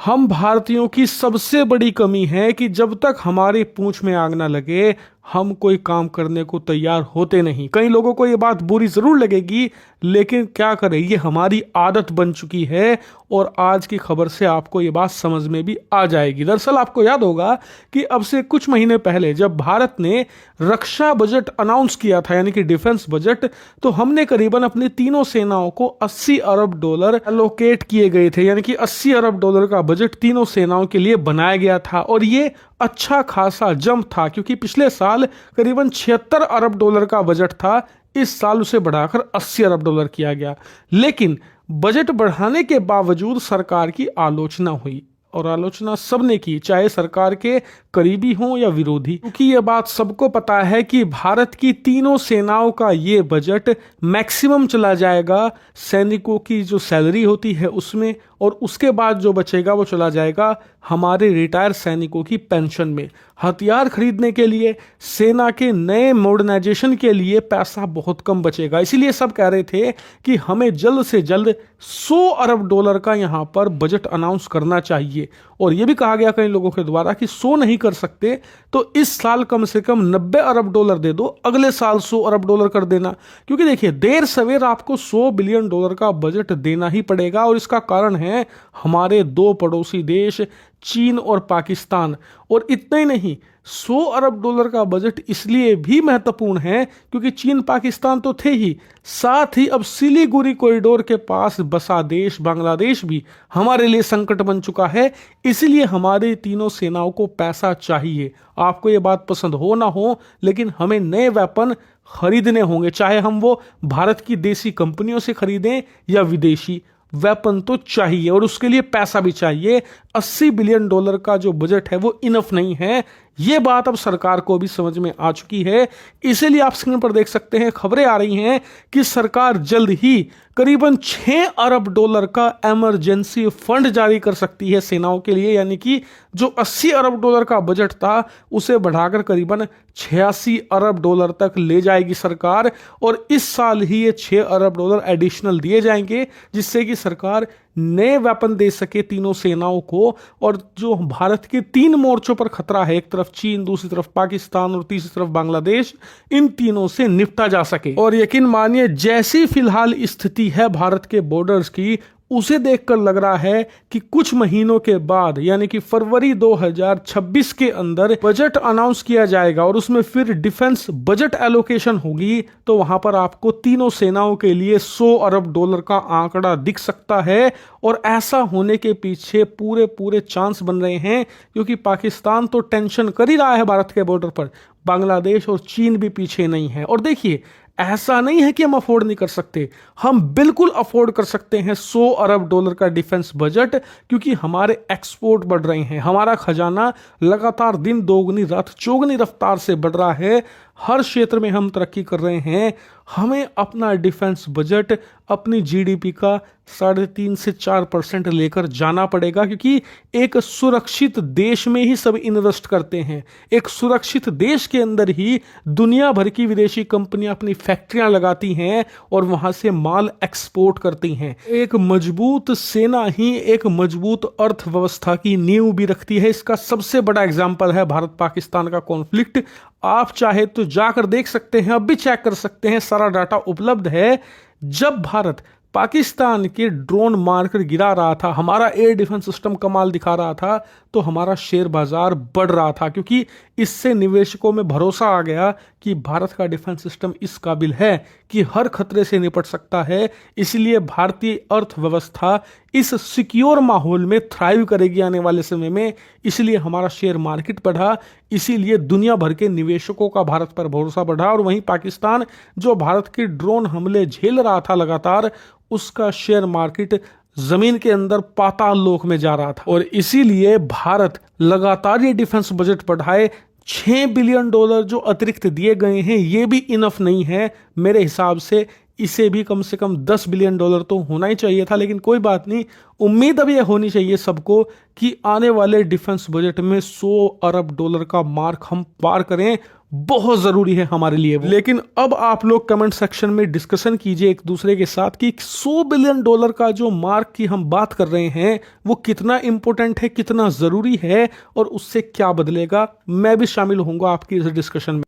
हम भारतीयों की सबसे बड़ी कमी है कि जब तक हमारी पूंछ में आग ना लगे हम कोई काम करने को तैयार होते नहीं। कई लोगों को ये बात बुरी जरूर लगेगी, लेकिन क्या करें, ये हमारी आदत बन चुकी है और आज की खबर से आपको ये बात समझ में भी आ जाएगी। दरअसल आपको याद होगा कि अब से कुछ महीने पहले जब भारत ने रक्षा बजट अनाउंस किया था, यानी कि डिफेंस बजट, तो हमने करीबन अपनी तीनों सेनाओं को 80 अरब डॉलर एलोकेट किए गए थे, यानी कि 80 अरब डॉलर का बजट तीनों सेनाओं के लिए बनाया गया था। और ये अच्छा खासा जंप था, क्योंकि पिछले साल करीबन 76 अरब डॉलर का बजट था, इस साल उसे बढ़ाकर 80 अरब डॉलर किया गया। लेकिन बजट बढ़ाने के बावजूद सरकार की आलोचना हुई, और आलोचना सबने की, चाहे सरकार के करीबी हों या विरोधी, क्योंकि ये बात सबको पता है कि भारत की तीनों सेनाओं का ये बजट मैक्सिमम चला जाएगा सैनिकों की जो सैलरी होती है उसमें, और उसके बाद जो बचेगा वो चला जाएगा हमारे रिटायर सैनिकों की पेंशन में। हथियार खरीदने के लिए, सेना के नए मॉडर्नाइजेशन के लिए पैसा बहुत कम बचेगा। इसीलिए सब कह रहे थे कि हमें जल्द से जल्द 100 अरब डॉलर का यहाँ पर बजट अनाउंस करना चाहिए। और यह भी कहा गया कई लोगों के द्वारा कि 100 नहीं कर सकते तो इस साल कम से कम 90 अरब डॉलर दे दो, अगले साल 100 अरब डॉलर कर देना। क्योंकि देखिए, देर सवेर आपको 100 बिलियन डॉलर का बजट देना ही पड़ेगा, और इसका कारण है हमारे दो पड़ोसी देश चीन और पाकिस्तान। और इतना ही नहीं, 100 अरब डॉलर का बजट इसलिए भी महत्वपूर्ण है क्योंकि चीन पाकिस्तान तो थे ही, साथ ही अब सिलीगुड़ी कॉरिडोर के पास बसा देश बांग्लादेश भी हमारे लिए संकट बन चुका है। इसलिए हमारी तीनों सेनाओं को पैसा चाहिए। आपको ये बात पसंद हो ना हो, लेकिन हमें नए वेपन खरीदने होंगे, चाहे हम वो भारत की देसी कंपनियों से खरीदें या विदेशी। वेपन तो चाहिए और उसके लिए पैसा भी चाहिए। 80 बिलियन डॉलर का जो बजट है वो इनफ नहीं है। ये बात अब सरकार को भी समझ में आ चुकी है। इसीलिए आप स्क्रीन पर देख सकते हैं, खबरें आ रही हैं कि सरकार जल्द ही करीबन 6 अरब डॉलर का इमरजेंसी फंड जारी कर सकती है सेनाओं के लिए, यानी कि जो 80 अरब डॉलर का बजट था उसे बढ़ाकर करीबन 86 अरब डॉलर तक ले जाएगी सरकार। और इस साल ही ये 6 अरब डॉलर एडिशनल दिए जाएंगे, जिससे कि सरकार नए वेपन दे सके तीनों सेनाओं को। और जो भारत के 3 मोर्चों पर खतरा है, एक तरफ चीन, दूसरी तरफ पाकिस्तान और तीसरी तरफ बांग्लादेश, इन तीनों से निपटा जा सके। और यकीन मानिए, जैसी फिलहाल स्थिति है भारत के बॉर्डर्स की, उसे देखकर लग रहा है कि कुछ महीनों के बाद, यानी कि फरवरी 2026 के अंदर बजट अनाउंस किया जाएगा और उसमें फिर डिफेंस बजट एलोकेशन होगी, तो वहां पर आपको तीनों सेनाओं के लिए 100 अरब डॉलर का आंकड़ा दिख सकता है। और ऐसा होने के पीछे पूरे पूरे चांस बन रहे हैं, क्योंकि पाकिस्तान तो टेंशन कर ही रहा है भारत के बॉर्डर पर, बांग्लादेश और चीन भी पीछे नहीं है। और देखिए, ऐसा नहीं है कि हम अफोर्ड नहीं कर सकते, हम बिल्कुल अफोर्ड कर सकते हैं 100 अरब डॉलर का डिफेंस बजट, क्योंकि हमारे एक्सपोर्ट बढ़ रहे हैं, हमारा खजाना लगातार दिन दोगुनी रात चौगुनी रफ्तार से बढ़ रहा है, हर क्षेत्र में हम तरक्की कर रहे हैं। हमें अपना डिफेंस बजट अपनी जीडीपी का 3.5 से 4% लेकर जाना पड़ेगा, क्योंकि एक सुरक्षित देश में ही सब इन्वेस्ट करते हैं। एक सुरक्षित देश के अंदर ही दुनिया भर की विदेशी कंपनियां अपनी फैक्ट्रियां लगाती हैं और वहां से माल एक्सपोर्ट करती हैं। एक मजबूत सेना ही एक मजबूत अर्थव्यवस्था की नींव भी रखती है। इसका सबसे बड़ा एग्जाम्पल है भारत पाकिस्तान का कॉन्फ्लिक्ट। आप चाहे तो जाकर देख सकते हैं, अब भी चेक कर सकते हैं, सारा डाटा उपलब्ध है। जब भारत पाकिस्तान के ड्रोन मारकर गिरा रहा था, हमारा एयर डिफेंस सिस्टम कमाल दिखा रहा था, तो हमारा शेयर बाजार बढ़ रहा था, क्योंकि इससे निवेशकों में भरोसा आ गया कि भारत का डिफेंस सिस्टम इस काबिल है कि हर खतरे से निपट सकता है। इसलिए भारतीय अर्थव्यवस्था इस सिक्योर माहौल में थ्राइव करेगी आने वाले समय में। इसलिए हमारा शेयर मार्केट बढ़ा, इसीलिए दुनिया भर के निवेशकों का भारत पर भरोसा बढ़ा। और वहीं पाकिस्तान, जो भारत के ड्रोन हमले झेल रहा था लगातार, उसका शेयर मार्केट जमीन के अंदर पाताल लोक में जा रहा था। और इसीलिए भारत लगातार ये डिफेंस बजट बढ़ाए। 6 बिलियन डॉलर जो अतिरिक्त दिए गए हैं, ये भी इनफ नहीं है मेरे हिसाब से। इसे भी कम से कम 10 बिलियन डॉलर तो होना ही चाहिए था, लेकिन कोई बात नहीं। उम्मीद अब यह होनी चाहिए सबको कि आने वाले डिफेंस बजट में 100 अरब डॉलर का मार्क हम पार करें। बहुत जरूरी है हमारे लिए वो। लेकिन अब आप लोग कमेंट सेक्शन में डिस्कशन कीजिए एक दूसरे के साथ कि $100 बिलियन का जो मार्क की हम बात कर रहे हैं वो कितना इंपॉर्टेंट है, कितना जरूरी है और उससे क्या बदलेगा। मैं भी शामिल होऊंगा आपकी इस डिस्कशन में।